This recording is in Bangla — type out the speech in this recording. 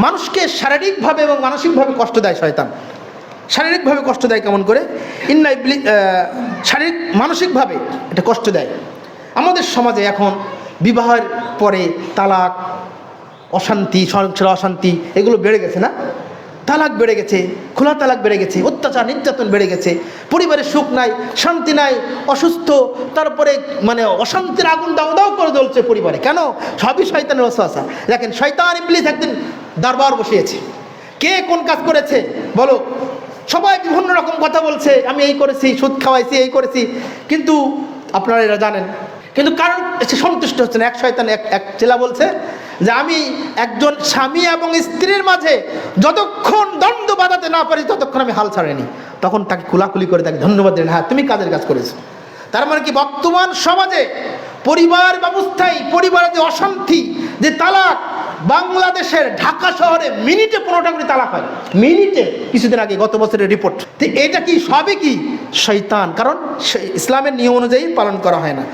মানুষকে শারীরিকভাবে এবং মানসিকভাবে কষ্ট দেয় শয়তান। শারীরিকভাবে কষ্ট দেয় কেমন করে? শারীরিক মানসিকভাবে এটা কষ্ট দেয়। আমাদের সমাজে এখন বিবাহের পরে তালাক, অশান্তি, সংসার অশান্তি এগুলো বেড়ে গেছে না? তালাক বেড়ে গেছে, খোলা তালাক বেড়ে গেছে, অত্যাচার নির্যাতন বেড়ে গেছে, পরিবারে সুখ নাই, শান্তি নাই, অসুস্থ, তারপরে মানে অশান্তির আগুন দাও দাও করে জ্বলছে পরিবারে। কেন? সবই শয়তানের ওয়াসওয়াসা। দেখেন, শয়তান ইবলিস একদিন দরবার বসিয়েছে। কে কোন কাজ করেছে বলো? সবাই বিভিন্ন রকম কথা বলছে, আমি এই করেছি, সুদ খাওয়াইছি, এই করেছি, কিন্তু আপনারা এরা জানেন, কিন্তু কারণ সে সন্তুষ্ট হচ্ছে না। এক শয়তান এক চেলা বলছে যে আমি একজন স্বামী এবং স্ত্রীর মাঝে যতক্ষণ দ্বন্দ্ব বাঁধাতে না পারি ততক্ষণ আমি হাল ছাড়িনি। তখন তাকে কুলাকুলি করে তাকে ধন্যবাদ দিলেন, হ্যাঁ তুমি কাজের কাজ করেছো। তার মানে কি, বর্তমান সমাজে পরিবার ব্যবস্থায়, পরিবারে যে অশান্তি, যে তালাক, বাংলাদেশের ঢাকা শহরে মিনিটে 15টা করে তালাক হয়, মিনিটে। কিছুদিন আগে গত বছরের রিপোর্ট। তো এটা কি সবই কি শয়তান? কারণ ইসলামের নিয়ম অনুযায়ী পালন করা হয় না।